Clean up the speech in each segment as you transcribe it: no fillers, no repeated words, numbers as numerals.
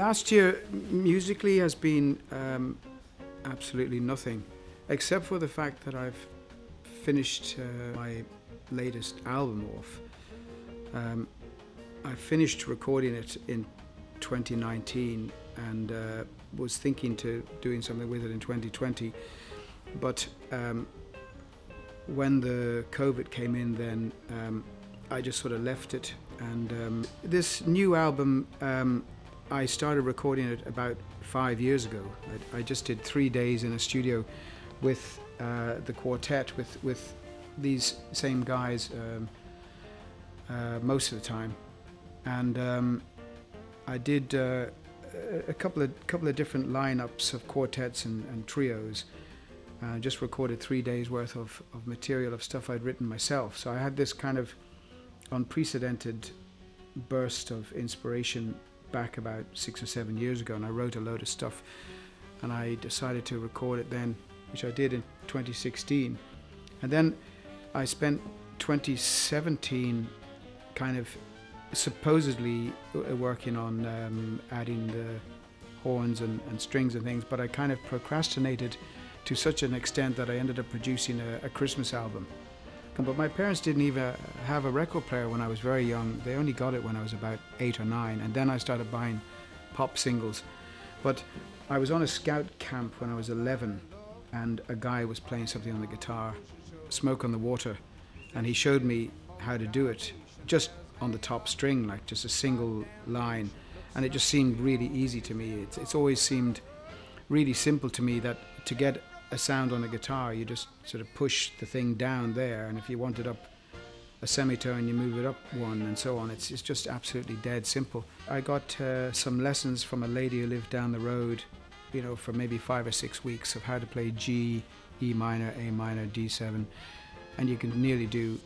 last year musically has been absolutely nothing, except for the fact that I've finished my latest album off. I finished recording it in 2019 and was thinking to doing something with it in 2020, but when the COVID came in, then I just sort of left it. And this new album, I started recording it about 5 years ago. I just did 3 days in a studio with the quartet, with these same guys most of the time, and I did a couple of different lineups of quartets and trios. Just recorded 3 days worth of material of stuff I'd written myself. So I had this kind of unprecedented burst of inspiration back about 6 or 7 years ago, and I wrote a load of stuff, and I decided to record it then, which I did in 2016. And then I spent 2017 kind of supposedly working on adding the horns and strings and things, but I kind of procrastinated to such an extent that I ended up producing a Christmas album. But my parents didn't even have a record player when I was very young. They only got it when I was about 8 or 9, and then I started buying pop singles. But I was on a scout camp when I was 11, and a guy was playing something on the guitar, Smoke on the Water, and he showed me how to do it, just on the top string, like just a single line, and it just seemed really easy to me. It's always seemed really simple to me that to get a sound on a guitar, you just sort of push the thing down there, and if you want it up a semitone, you move it up one, and so on. It's just absolutely dead simple. I got some lessons from a lady who lived down the road, you know, for maybe 5 or 6 weeks of how to play G, E minor, A minor, D7, and you can nearly do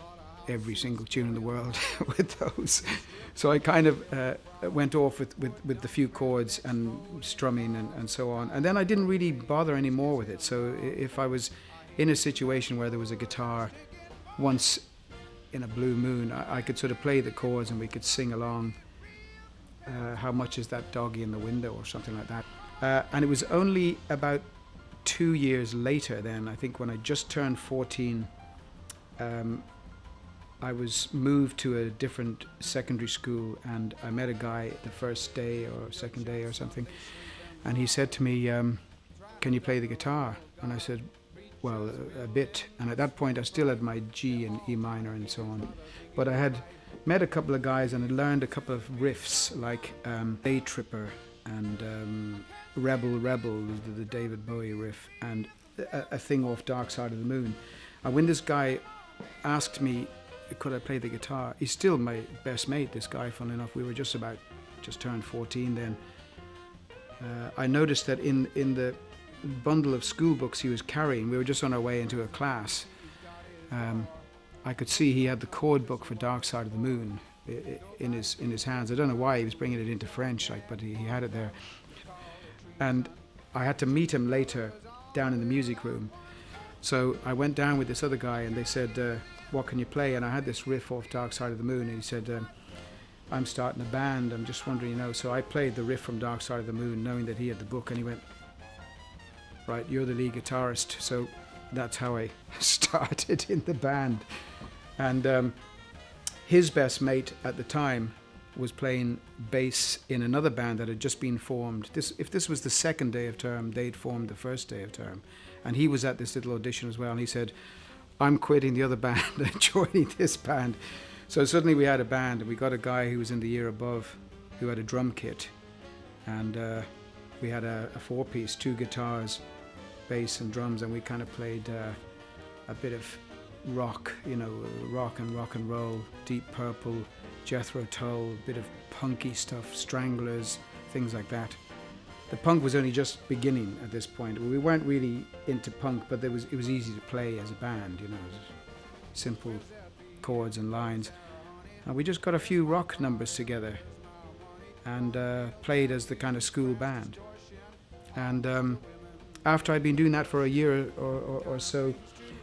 every single tune in the world with those. So I kind of went off with the few chords and strumming and so on. And then I didn't really bother anymore with it. So if I was in a situation where there was a guitar once in a blue moon, I could sort of play the chords and we could sing along How Much Is That Doggy in the Window or something like that. And it was only about 2 years later then, I think when I just turned 14, I was moved to a different secondary school, and I met a guy the first day or second day or something, and he said to me, can you play the guitar? And I said, well, a bit. And at that point I still had my G and E minor and so on, but I had met a couple of guys and had learned a couple of riffs like Day Tripper and Rebel, the David Bowie riff, and a thing off Dark Side of the Moon. And when this guy asked me could I play the guitar, he's still my best mate, this guy, funnily enough. We were just turned 14 then. I noticed that in the bundle of school books he was carrying, we were just on our way into a class, I could see he had the chord book for Dark Side of the Moon in his hands. I don't know why he was bringing it into French, but he had it there. And I had to meet him later down in the music room. So I went down with this other guy, and they said, what can you play? And I had this riff off Dark Side of the Moon, and he said, I'm starting a band, I'm just wondering, you know. So I played the riff from Dark Side of the Moon, knowing that he had the book, and he went, right, you're the lead guitarist. So that's how I started in the band. And his best mate at the time was playing bass in another band that had just been formed. If this was the second day of term, they'd formed the first day of term. And he was at this little audition as well, and he said, I'm quitting the other band and joining this band. So suddenly we had a band, and we got a guy who was in the year above who had a drum kit, and we had a 4-piece, 2 guitars, bass and drums, and we kind of played a bit of rock, you know, rock and roll, Deep Purple, Jethro Tull, a bit of punky stuff, Stranglers, things like that. The punk was only just beginning at this point. We weren't really into punk, but it was easy to play as a band, you know, simple chords and lines. And we just got a few rock numbers together and played as the kind of school band. And after I'd been doing that for a year or so,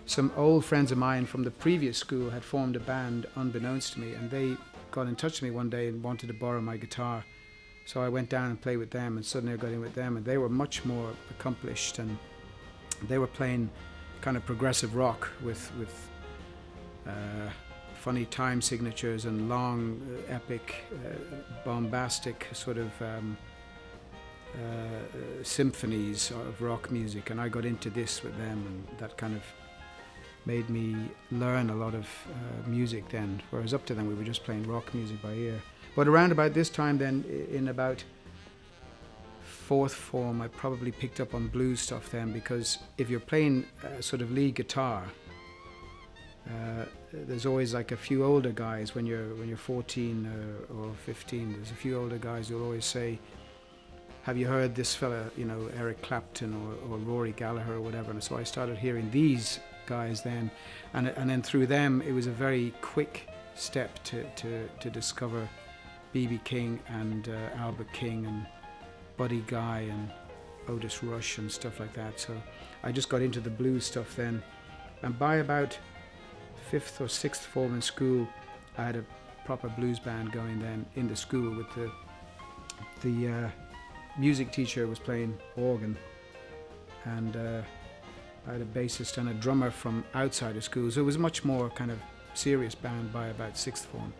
some old friends of mine from the previous school had formed a band unbeknownst to me, and they got in touch with me one day and wanted to borrow my guitar. So I went down and played with them, and suddenly I got in with them, and they were much more accomplished, and they were playing kind of progressive rock with funny time signatures and long, epic, bombastic sort of symphonies of rock music, and I got into this with them, and that kind of made me learn a lot of music then, whereas up to then we were just playing rock music by ear. But around about this time then, in about fourth form, I probably picked up on blues stuff then, because if you're playing sort of lead guitar, there's always like a few older guys when you're 14 or 15. There's a few older guys who'll always say, "Have you heard this fella, you know, Eric Clapton or Rory Gallagher or whatever?" And so I started hearing these guys then, and then through them it was a very quick step to discover B.B. King and Albert King and Buddy Guy and Otis Rush and stuff like that. So I just got into the blues stuff then, and by about fifth or sixth form in school, I had a proper blues band going then in the school with the music teacher was playing organ, and I had a bassist and a drummer from outside of school, so it was a much more kind of serious band by about sixth form.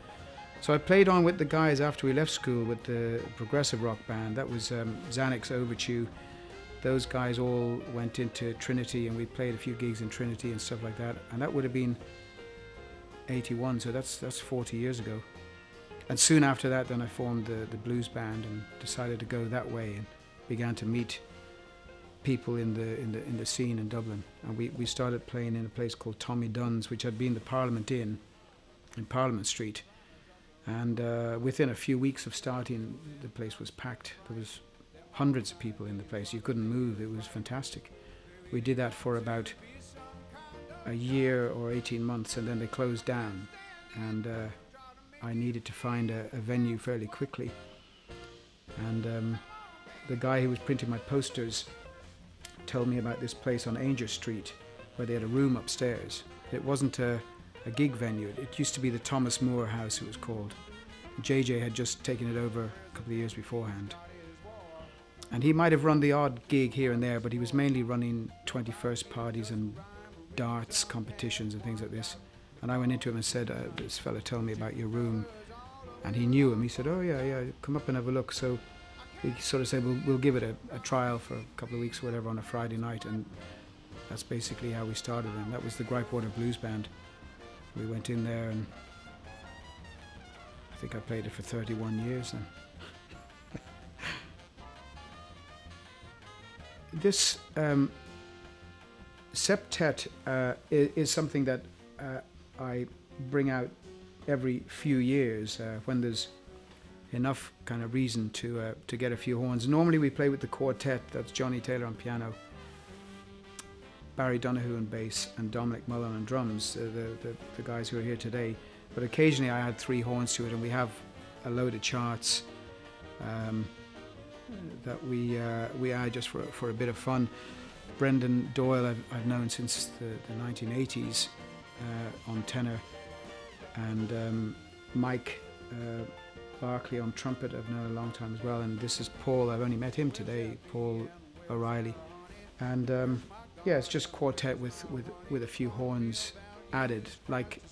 So I played on with the guys after we left school with the progressive rock band. That was Xanax Overture. Those guys all went into Trinity, and we played a few gigs in Trinity and stuff like that, and that would have been 81, so that's 40 years ago. And soon after that then I formed the blues band and decided to go that way, and began to meet people in the scene in Dublin. And we started playing in a place called Tommy Dunn's, which had been the Parliament Inn in Parliament Street. And within a few weeks of starting, the place was packed. There was hundreds of people in the place. You couldn't move. It was fantastic. We did that for about a year or 18 months, and then they closed down. And I needed to find a venue fairly quickly. And the guy who was printing my posters told me about this place on Ainger Street where they had a room upstairs. It wasn't a gig venue. It used to be the Thomas Moore House, it was called. JJ had just taken it over a couple of years beforehand. And he might have run the odd gig here and there, but he was mainly running 21st parties and darts competitions and things like this. And I went into him and said, "This fella told me about your room." And he knew him. He said, "Oh yeah, come up and have a look." So he sort of said, we'll give it a trial for a couple of weeks or whatever on a Friday night. And that's basically how we started. And that was the Gripewater Blues Band. We went in there, and I think I played it for 31 years then. This septet is something that I bring out every few years when there's enough kind of reason to get a few horns. Normally we play with the quartet. That's Johnny Taylor on piano, Barry Donoghue on bass, and Dominic Mullen on drums, the guys who are here today. But occasionally I add three horns to it, and we have a load of charts that we add just for a bit of fun. Brendan Doyle I've known since the 1980s on tenor, and Mike Barclay on trumpet I've known a long time as well, and this is Paul. I've only met him today, Paul O'Reilly. And yeah, it's just quartet with a few horns added, like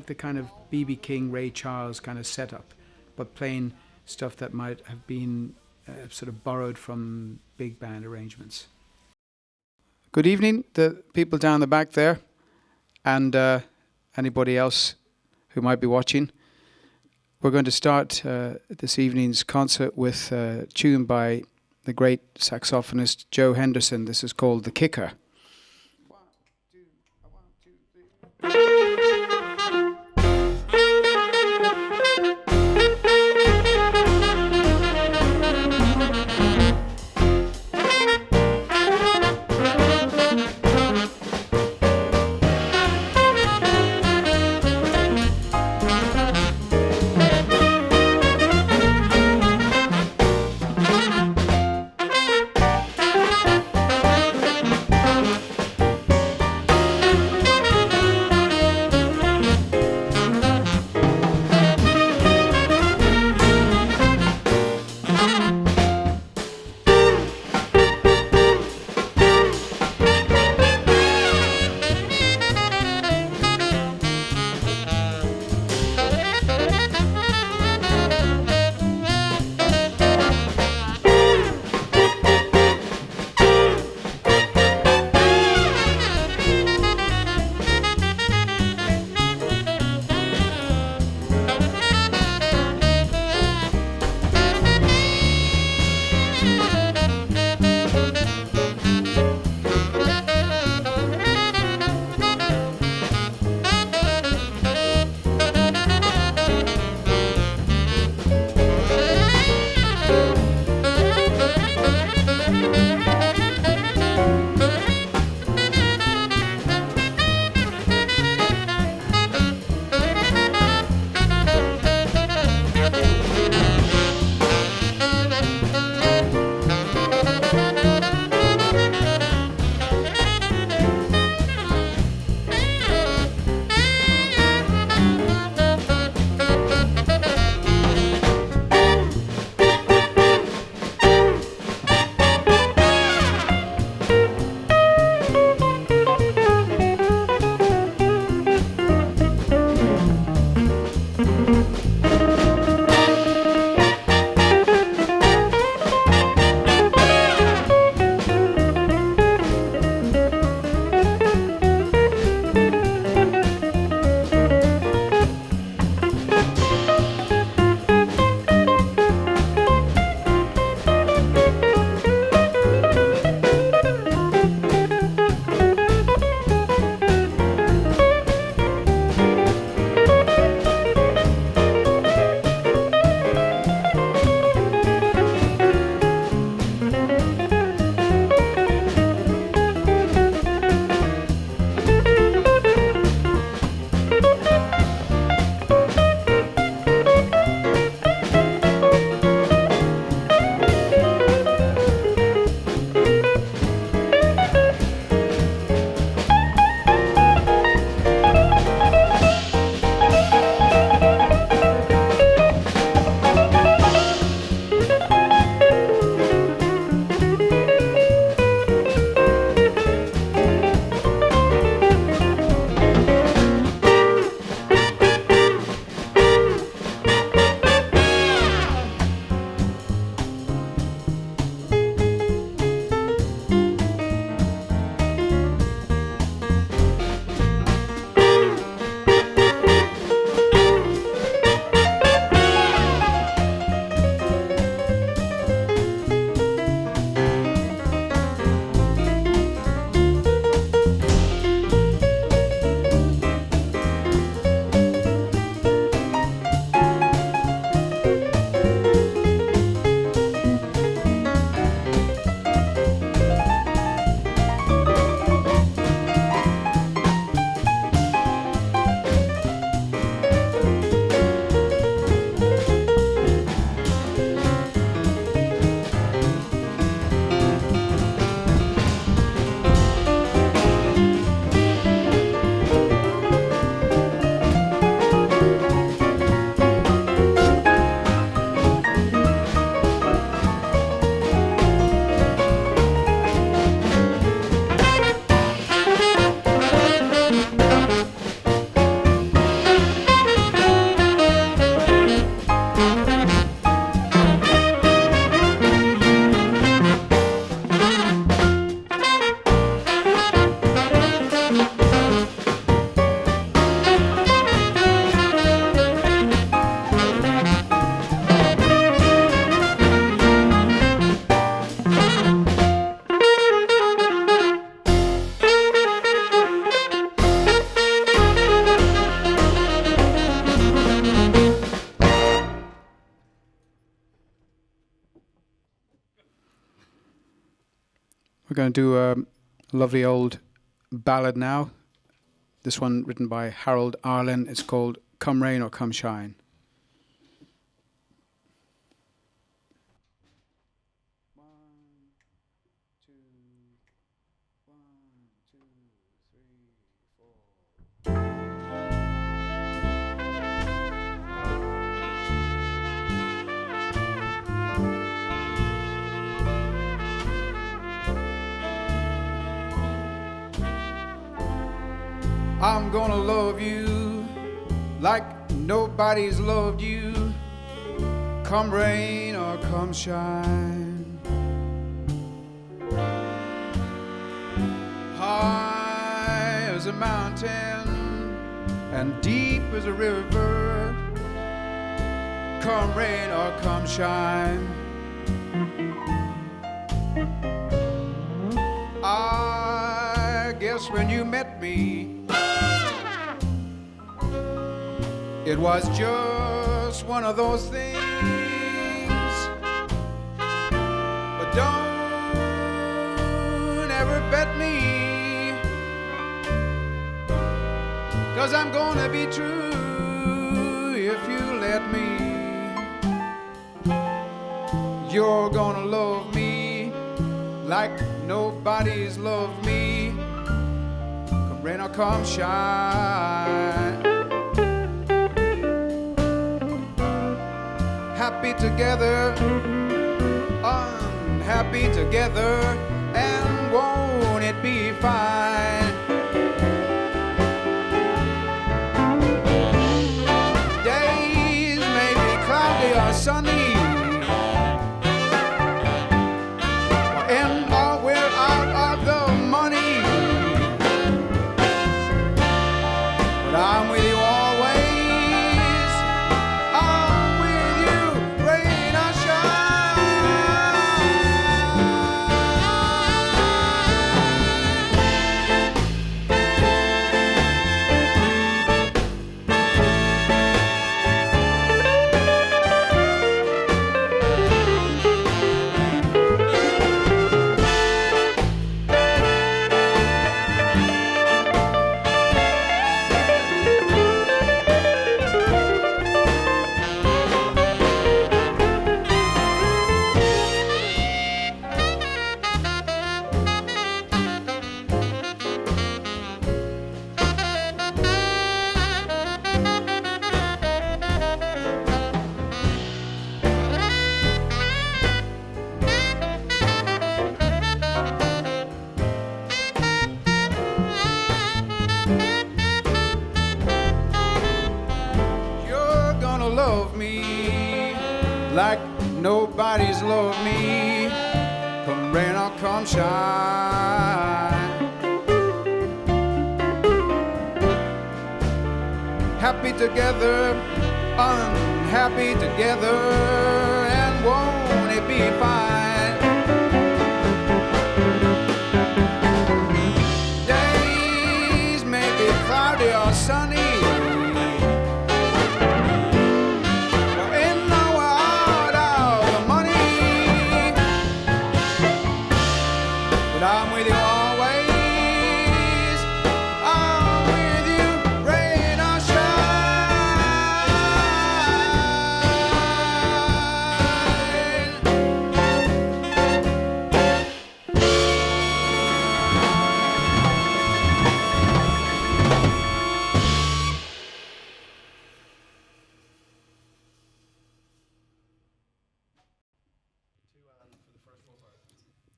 the kind of B.B. King, Ray Charles kind of setup, but playing stuff that might have been sort of borrowed from big band arrangements. Good evening, the people down the back there, and anybody else who might be watching. We're going to start this evening's concert with a tune by the great saxophonist Joe Henderson. This is called The Kicker. 1, 2, 1, 2, 3. We're going to do a lovely old ballad now. This one written by Harold Arlen. It's called Come Rain or Come Shine. I'm gonna love you like nobody's loved you, come rain or come shine. High as a mountain and deep as a river, come rain or come shine. I guess when you met me, it was just one of those things. But don't ever bet me, 'cause I'm gonna be true if you let me. You're gonna love me like nobody's loved me, come rain or come shine. Happy together, unhappy together, and won't it be fine? Days may be cloudy or sunny, and we're out of the money, but I'm with you always. Love me like nobody's loved me, come rain or come shine. Happy together, unhappy together, and won't it be fine? Days may be cloudy or sunny, I'm with you always. I'm with you, rain or shine.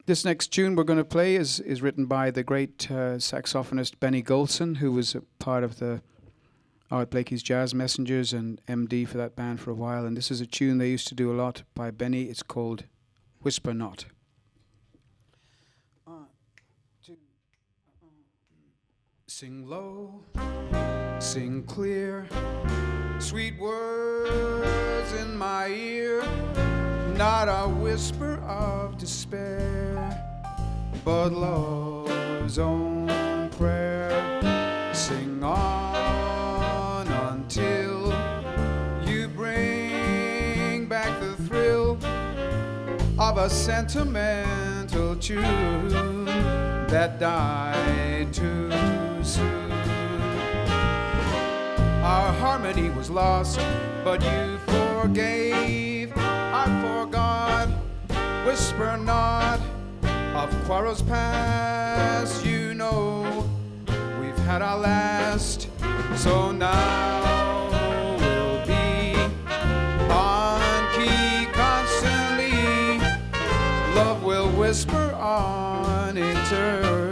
This next tune we're going to play is written by the great saxophonist Benny Golson, who was a part of the Art Blakey's Jazz Messengers and MD for that band for a while. And this is a tune they used to do a lot by Benny. It's called Whisper Not. Sing low, sing clear, sweet words in my ear, not a whisper of despair, but love's own prayer. Sing on until you bring back the thrill of a sentimental little tune that died too soon. Our harmony was lost, but you forgave. I forgot. Whisper not of quarrels past. You know we've had our last, so now we'll be on key constantly. Love will whisper on eternally.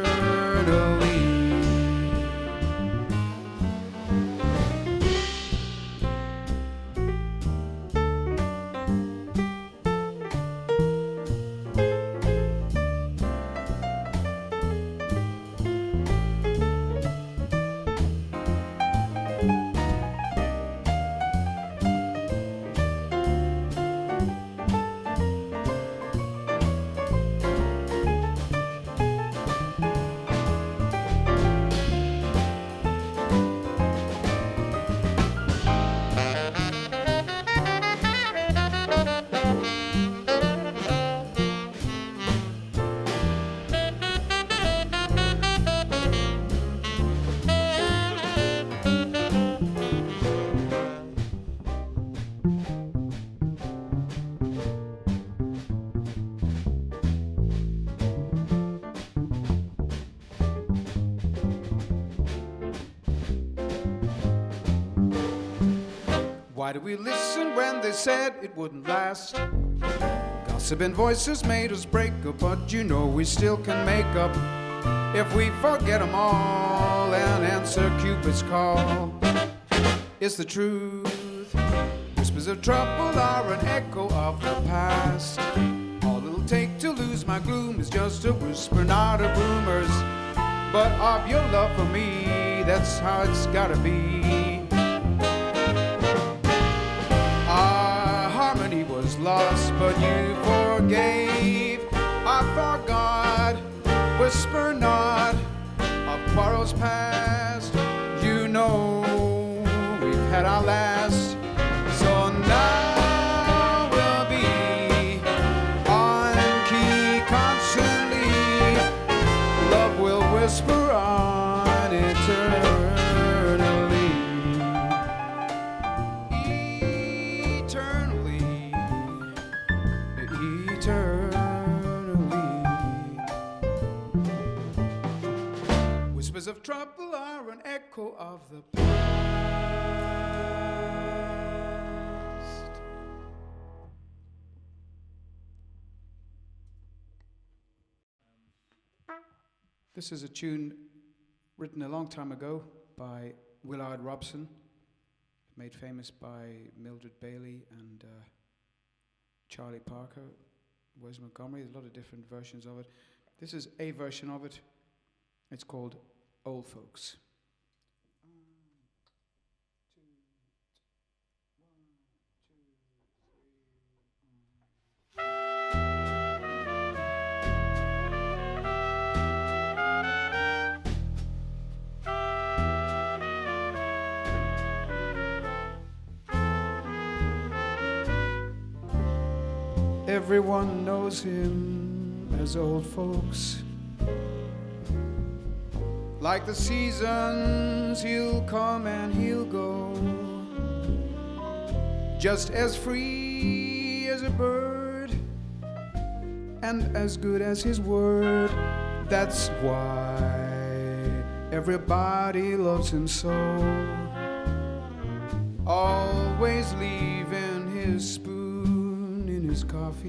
Why do we listen when they said it wouldn't last? Gossiping voices made us break up, but you know we still can make up if we forget them all and answer Cupid's call. It's the truth. Whispers of trouble are an echo of the past. All it'll take to lose my gloom is just a whisper, not of rumors, but of your love for me. That's how it's gotta be. Our harmony was lost, but you forgave. I forgot. Whisper not of quarrels past. You know we've had our last, so now we'll be on key constantly. Love will whisper on eternally. Whispers of trouble are an echo of the past. This is a tune written a long time ago by Willard Robson, made famous by Mildred Bailey and Charlie Parker, Wes Montgomery. There's a lot of different versions of it. This is a version of it. It's called Old Folks. Everyone knows him as Old Folks. Like the seasons, he'll come and he'll go, just as free as a bird and as good as his word. That's why everybody loves him so. Always leaving his spoon in his coffee,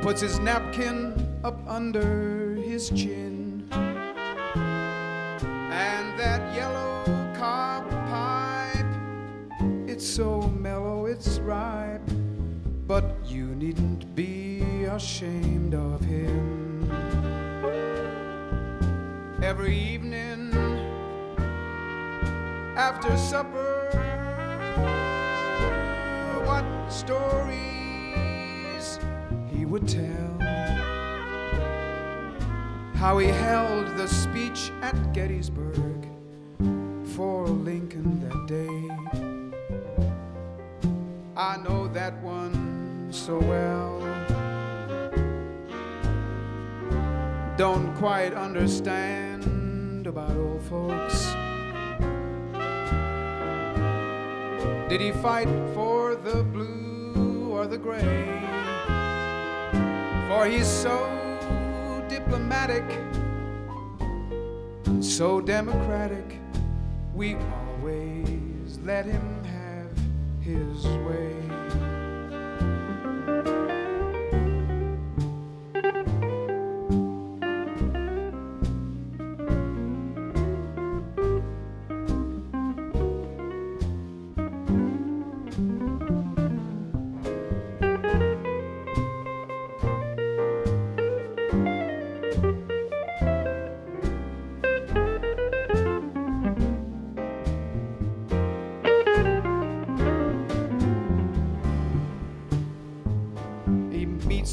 puts his napkin up under his chin, and that yellow cob pipe, it's so mellow, it's ripe, but you needn't be ashamed of him. Every evening after supper, what stories he would tell, how he held the speech at Gettysburg for Lincoln that day. I know that one so well. don't quite understand about old folks. Did he fight for the blue or the gray? For he's so diplomatic and so democratic, we always let him have his way.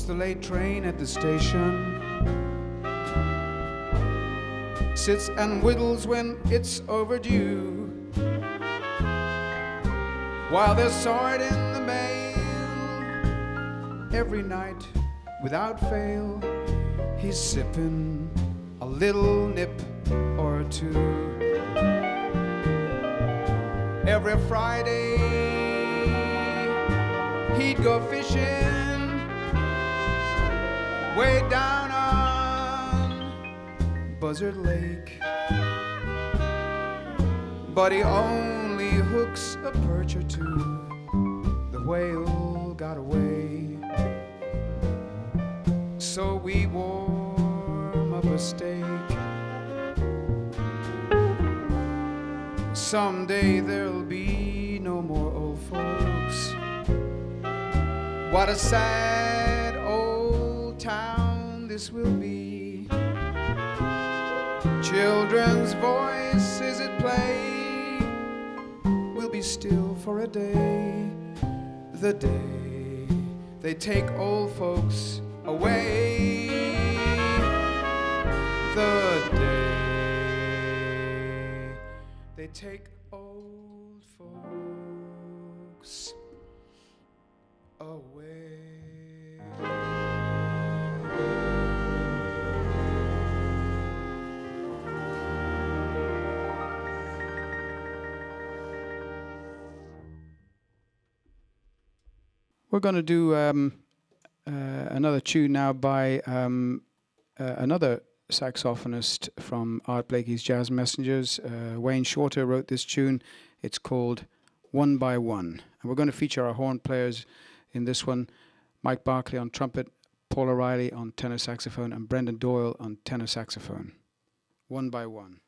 The late train at the station, sits and whittles when it's overdue, while there's sword in the mail. Every night without fail, he's sipping a little nip or two. Every Friday he'd go fishing way down on Buzzard Lake, but he only hooks a perch or two. The whale got away, so we warm up a steak. Someday there'll be no more old folks. What a sad old town this will be. Children's voices at play will be still for a day. The day they take old folks away. The day they take old folks away. We're going to do another tune now by another saxophonist from Art Blakey's Jazz Messengers. Wayne Shorter wrote this tune. It's called One by One. And we're going to feature our horn players in this one. Mike Barkley on trumpet, Paul O'Reilly on tenor saxophone, and Brendan Doyle on tenor saxophone. One by One.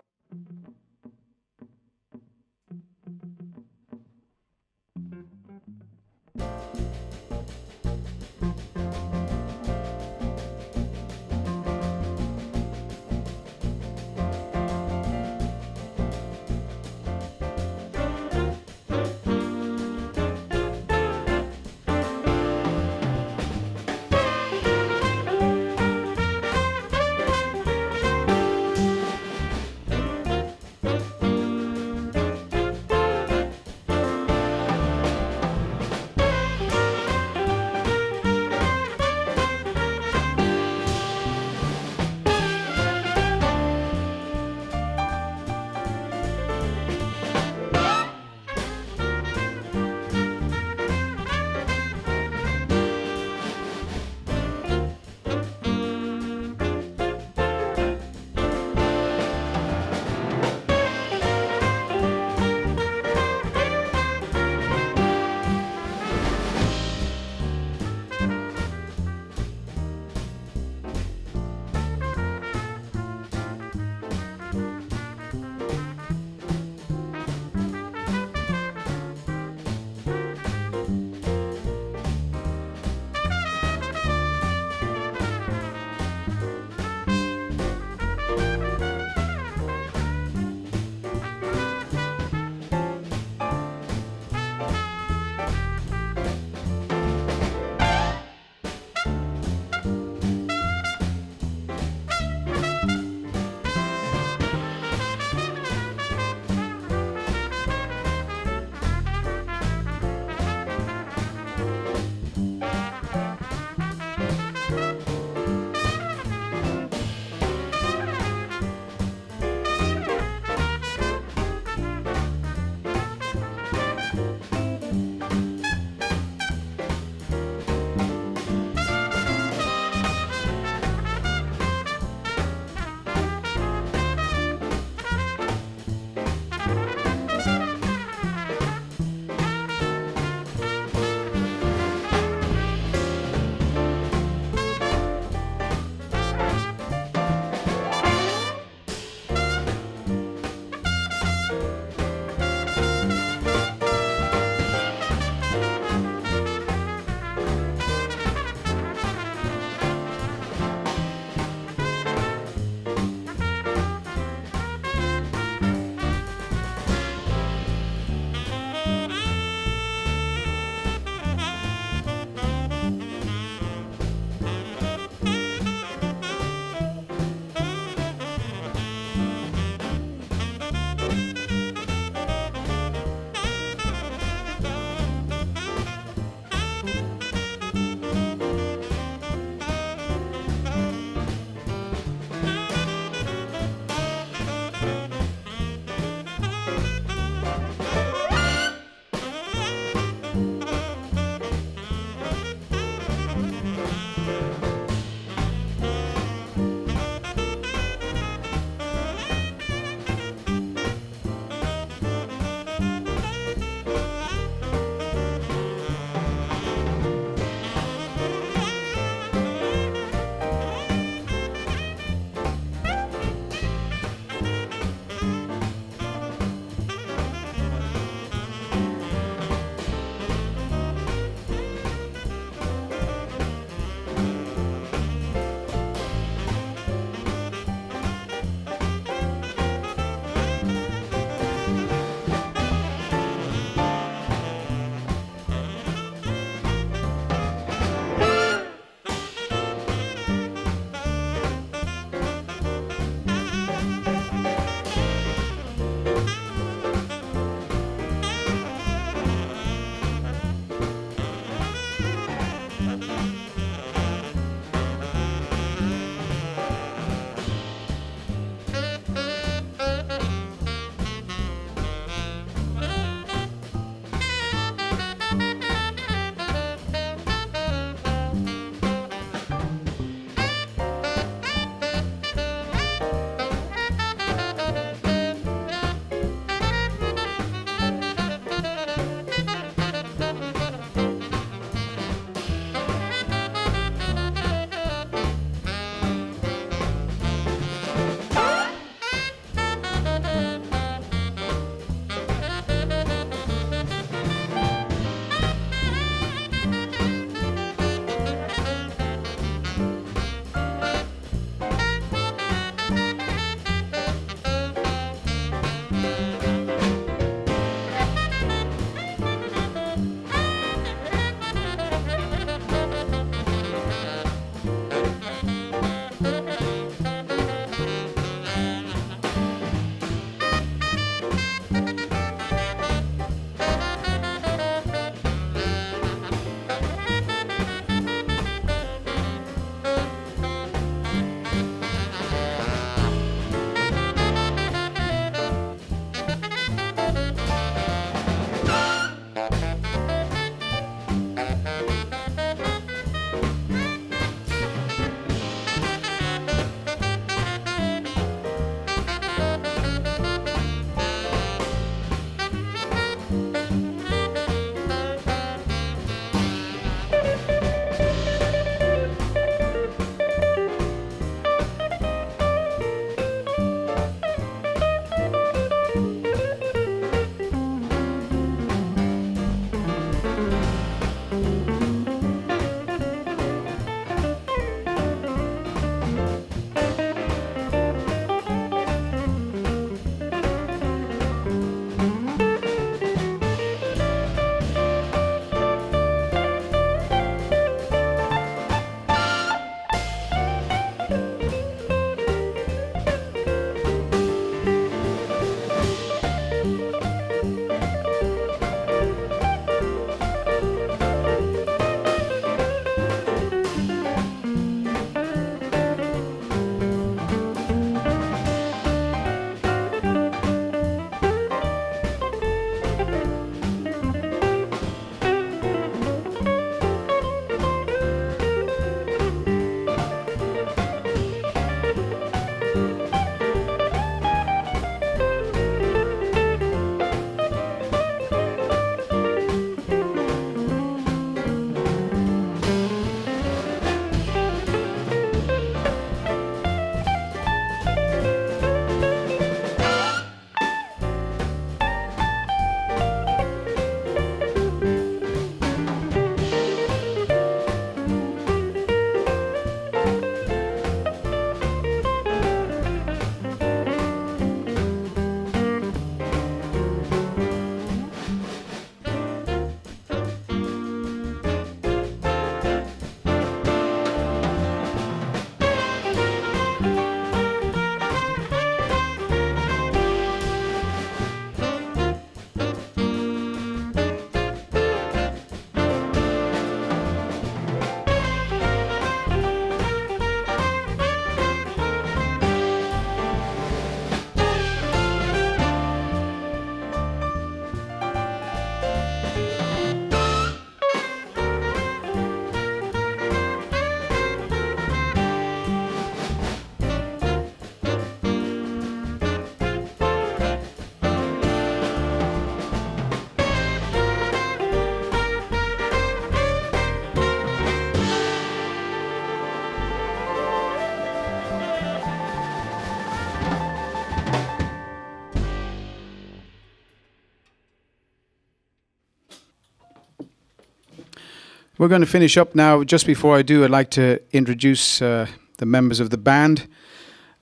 We're going to finish up now. Just before I do, I'd like to introduce the members of the band.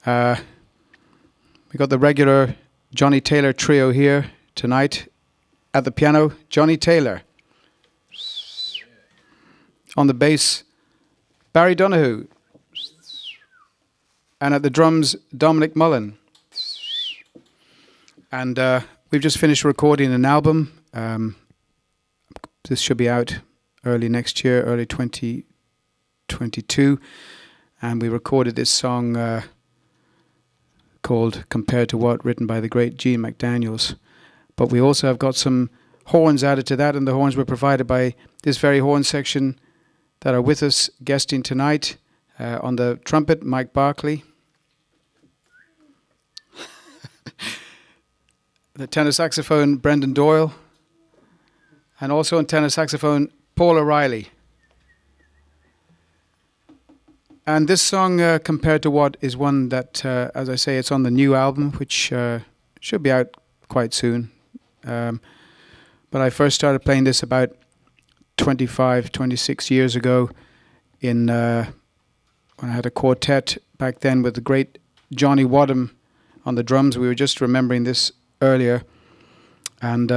We got the regular Johnny Taylor trio here tonight at the piano. Johnny Taylor. On the bass, Barry Donahue. And at the drums, Dominic Mullen. And we've just finished recording an album. This should be out early next year, early 2022. And we recorded this song called Compared to What, written by the great Gene McDaniels. But we also have got some horns added to that, and the horns were provided by this very horn section that are with us guesting tonight. On the trumpet, Mike Barkley. The tenor saxophone, Brendan Doyle. And also on tenor saxophone, Paul O'Reilly. And this song, Compared to What, is one that, as I say, it's on the new album, which should be out quite soon. But I first started playing this about 25, 26 years ago when I had a quartet back then with the great Johnny Wadham on the drums. We were just remembering this earlier. And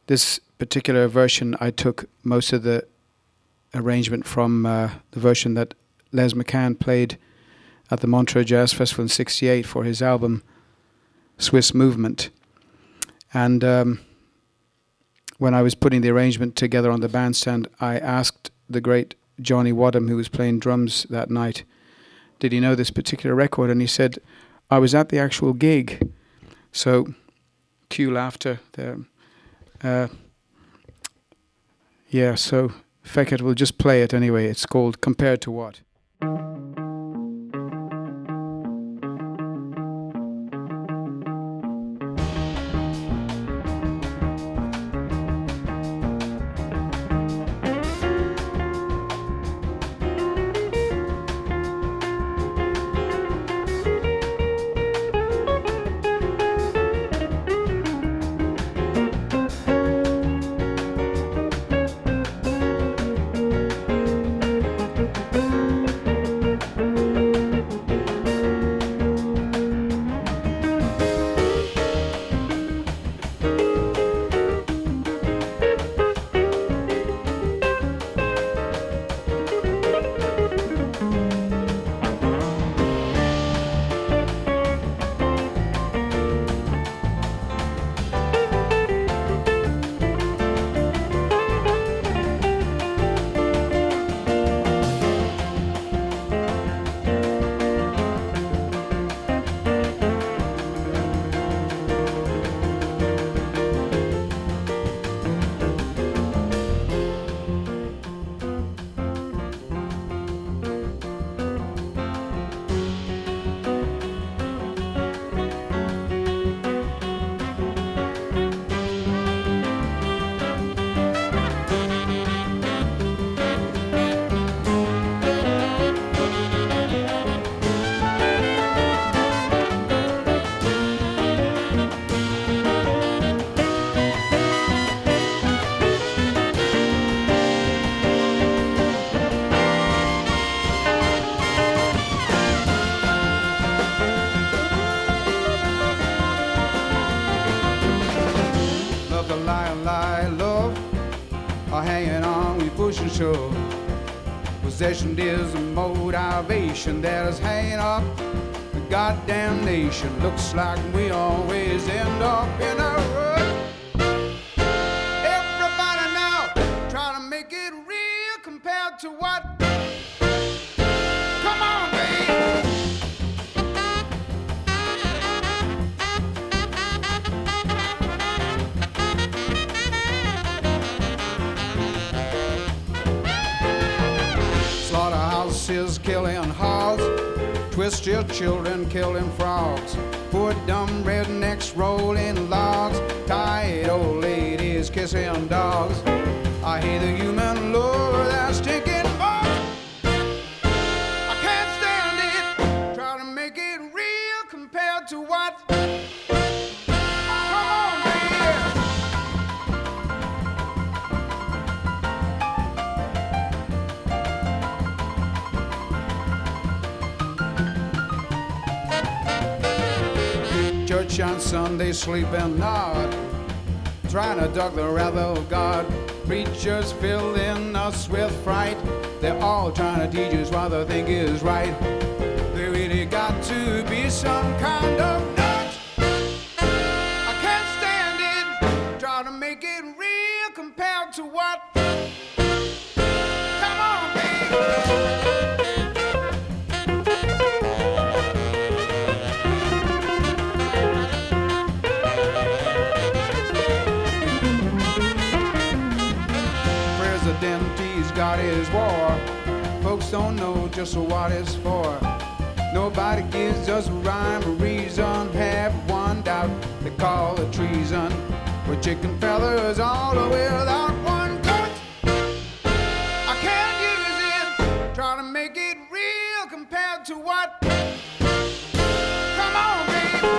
this particular version, I took most of the arrangement from the version that Les McCann played at the Montreux Jazz Festival in '68 for his album Swiss Movement. And when I was putting the arrangement together on the bandstand, I asked the great Johnny Wadham, who was playing drums that night, did he know this particular record? And he said, I was at the actual gig. So, cue laughter there. Yeah, so feck it, we'll just play it anyway. It's called Compared to What? Shove. Possession is a motivation that is hanging up the goddamn nation. Looks like we always end up in a rut. Everybody now trying to make it real compared to what? Come on, baby. Slaughterhouses killing hogs, twist your children killing frogs, poor dumb rednecks rolling logs, tired old ladies kissing dogs. I hate the human love that's stinking bugs. I can't stand it. Try to make it real compared to what? Come on, baby. church on Sunday, sleeping not, trying to duck the wrath of God. Preachers filling us with fright. They're all trying to teach us what they think is right. They really got to be some kind of nut. I can't stand it. Try to make it real compared to what? Come on, baby. He's got his war. Folks don't know just what it's for. Nobody gives us rhyme or reason. Have one doubt, they call it treason. We're chicken fellas all without one coat. I can't use it. Try to make it real compared to what? Come on, baby.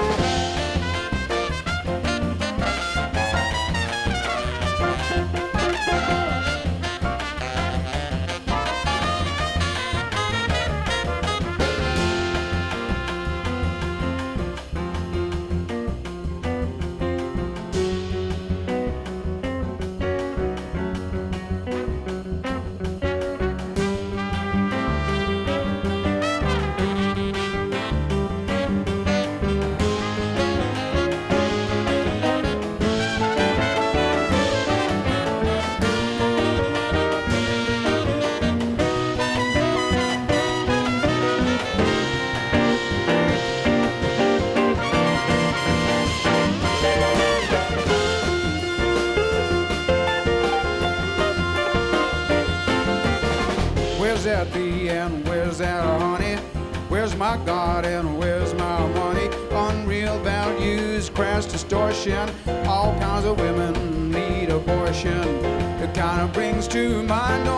Where's that bee and where's that honey? Where's my God and where's my money? Unreal values, crass distortion. All kinds of women need abortion. It kind of brings to mind